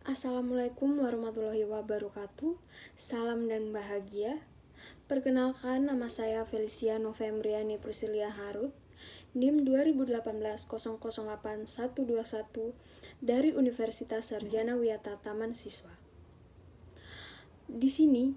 Assalamualaikum warahmatullahi wabarakatuh. Salam dan bahagia. Perkenalkan, nama saya Felicia Novembriani Priscilia Harut, NIM 2018008121 dari Universitas Sarjana Wiyata Taman Siswa. Di sini,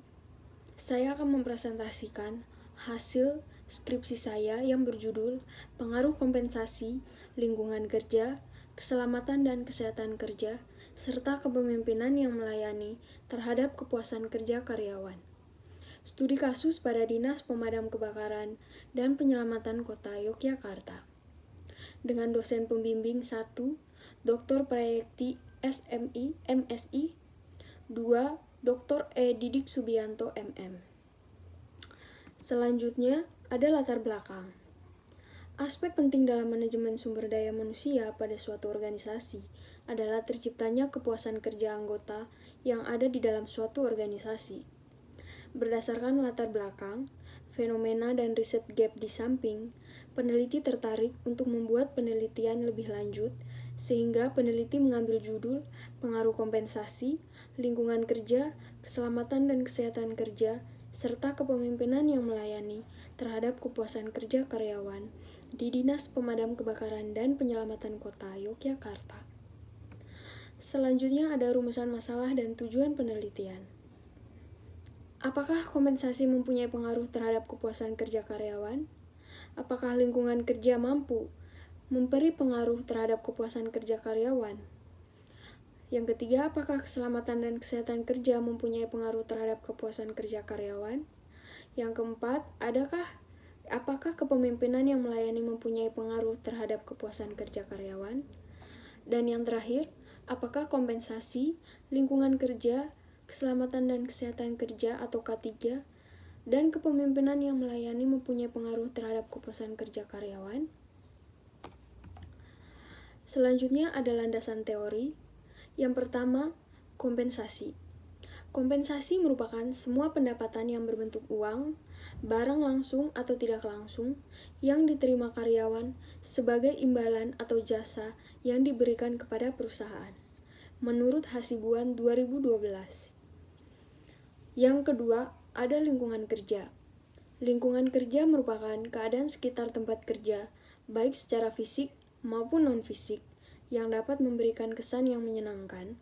saya akan mempresentasikan hasil skripsi saya yang berjudul Pengaruh Kompensasi, Lingkungan Kerja, Keselamatan dan Kesehatan Kerja, serta Kepemimpinan yang Melayani terhadap Kepuasan Kerja Karyawan. Studi kasus pada Dinas Pemadam Kebakaran dan Penyelamatan Kota Yogyakarta. Dengan dosen pembimbing 1, Dr. Prayekti SMI, MSI, 2, Dr. E. Didik Subianto, MM. Selanjutnya, ada latar belakang. Aspek penting dalam manajemen sumber daya manusia pada suatu organisasi adalah terciptanya kepuasan kerja anggota yang ada di dalam suatu organisasi. Berdasarkan latar belakang, fenomena dan riset gap di samping, peneliti tertarik untuk membuat penelitian lebih lanjut, sehingga peneliti mengambil judul Pengaruh Kompensasi, Lingkungan Kerja, Keselamatan dan Kesehatan Kerja, serta Kepemimpinan yang Melayani terhadap Kepuasan Kerja Karyawan di Dinas Pemadam Kebakaran dan Penyelamatan Kota Yogyakarta. Selanjutnya ada rumusan masalah dan tujuan penelitian. Apakah kompensasi mempunyai pengaruh terhadap kepuasan kerja karyawan? Apakah lingkungan kerja mampu memberi pengaruh terhadap kepuasan kerja karyawan? Yang ketiga, apakah keselamatan dan kesehatan kerja mempunyai pengaruh terhadap kepuasan kerja karyawan? Yang keempat, apakah kepemimpinan yang melayani mempunyai pengaruh terhadap kepuasan kerja karyawan? Dan yang terakhir, apakah kompensasi, lingkungan kerja, keselamatan dan kesehatan kerja atau K3, dan kepemimpinan yang melayani mempunyai pengaruh terhadap kepuasan kerja karyawan? Selanjutnya ada landasan teori. Yang pertama, kompensasi. Kompensasi merupakan semua pendapatan yang berbentuk uang, barang langsung atau tidak langsung, yang diterima karyawan sebagai imbalan atau jasa yang diberikan kepada perusahaan, menurut Hasibuan 2012. Yang kedua, ada lingkungan kerja. Lingkungan kerja merupakan keadaan sekitar tempat kerja, baik secara fisik maupun non-fisik, yang dapat memberikan kesan yang menyenangkan,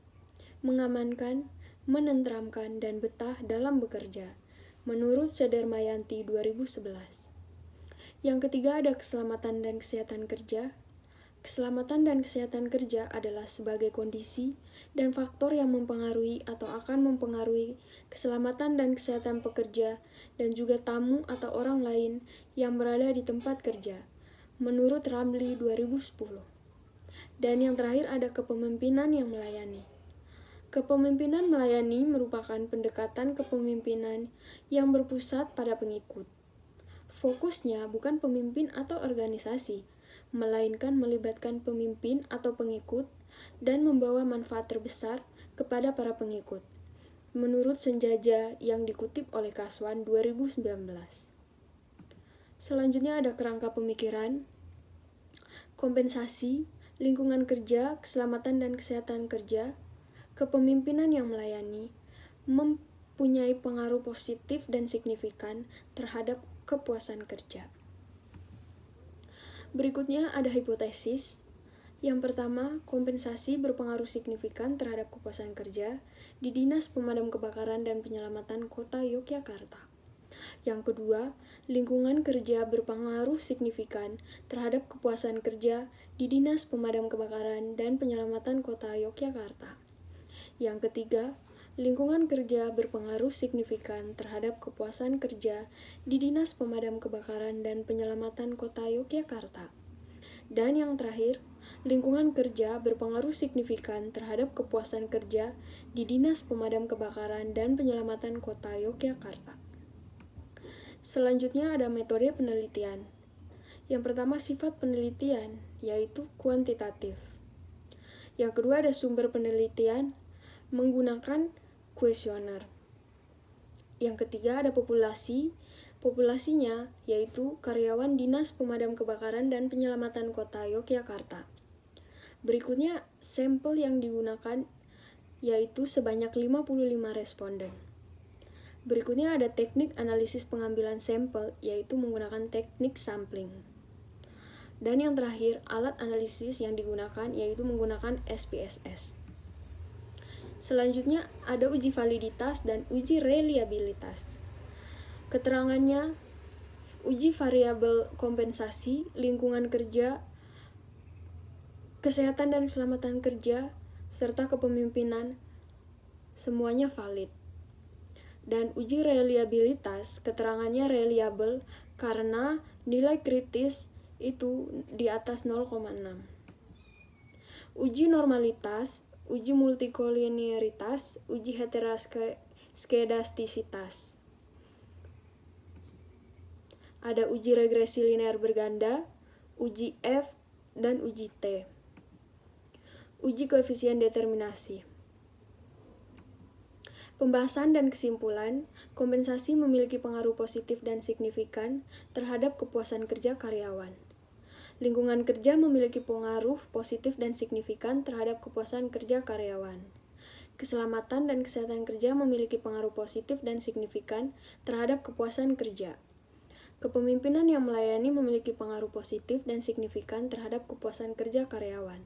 mengamankan, menenteramkan, dan betah dalam bekerja, menurut Sedermayanti 2011. Yang ketiga ada keselamatan dan kesehatan kerja. Keselamatan dan kesehatan kerja adalah sebagai kondisi dan faktor yang mempengaruhi atau akan mempengaruhi keselamatan dan kesehatan pekerja dan juga tamu atau orang lain yang berada di tempat kerja, menurut Ramli 2010. Dan yang terakhir ada kepemimpinan yang melayani. Kepemimpinan melayani merupakan pendekatan kepemimpinan yang berpusat pada pengikut. Fokusnya bukan pemimpin atau organisasi, melainkan melibatkan pemimpin atau pengikut dan membawa manfaat terbesar kepada para pengikut, menurut Senjaja yang dikutip oleh Kaswan 2019. Selanjutnya ada kerangka pemikiran, kompensasi, lingkungan kerja, keselamatan dan kesehatan kerja, kepemimpinan yang melayani, mempunyai pengaruh positif dan signifikan terhadap kepuasan kerja. Berikutnya ada hipotesis. Yang pertama, kompensasi berpengaruh signifikan terhadap kepuasan kerja di Dinas Pemadam Kebakaran dan Penyelamatan Kota Yogyakarta. Yang kedua, lingkungan kerja berpengaruh signifikan terhadap kepuasan kerja di Dinas Pemadam Kebakaran dan Penyelamatan Kota Yogyakarta. Yang ketiga, lingkungan kerja berpengaruh signifikan terhadap kepuasan kerja di Dinas Pemadam Kebakaran dan Penyelamatan Kota Yogyakarta. Dan yang terakhir, lingkungan kerja berpengaruh signifikan terhadap kepuasan kerja di Dinas Pemadam Kebakaran dan Penyelamatan Kota Yogyakarta. Selanjutnya ada metode penelitian. Yang pertama sifat penelitian, yaitu kuantitatif. Yang kedua ada sumber penelitian menggunakan kuesioner. Yang ketiga ada populasi. Populasinya yaitu karyawan Dinas Pemadam Kebakaran dan Penyelamatan Kota Yogyakarta. Berikutnya sampel yang digunakan yaitu sebanyak 55 responden. Berikutnya ada teknik analisis pengambilan sampel, yaitu menggunakan teknik sampling. Dan yang terakhir, alat analisis yang digunakan yaitu menggunakan SPSS. Selanjutnya ada uji validitas dan uji reliabilitas. Keterangannya, uji variabel kompensasi, lingkungan kerja, kesehatan dan keselamatan kerja, serta kepemimpinan, semuanya valid. Dan uji reliabilitas, keterangannya reliable karena nilai kritis itu di atas 0,6. Uji normalitas, uji multikolinearitas, uji heteroskedastisitas. Ada uji regresi linear berganda, uji F, dan uji T. Uji koefisien determinasi. Pembahasan dan kesimpulan, kompensasi memiliki pengaruh positif dan signifikan terhadap kepuasan kerja karyawan. Lingkungan kerja memiliki pengaruh positif dan signifikan terhadap kepuasan kerja karyawan. Keselamatan dan kesehatan kerja memiliki pengaruh positif dan signifikan terhadap kepuasan kerja. Kepemimpinan yang melayani memiliki pengaruh positif dan signifikan terhadap kepuasan kerja karyawan.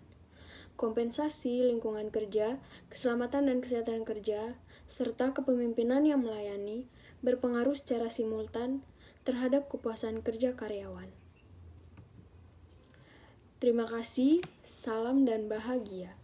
Kompensasi, lingkungan kerja, keselamatan dan kesehatan kerja, serta kepemimpinan yang melayani berpengaruh secara simultan terhadap kepuasan kerja karyawan. Terima kasih, salam dan bahagia.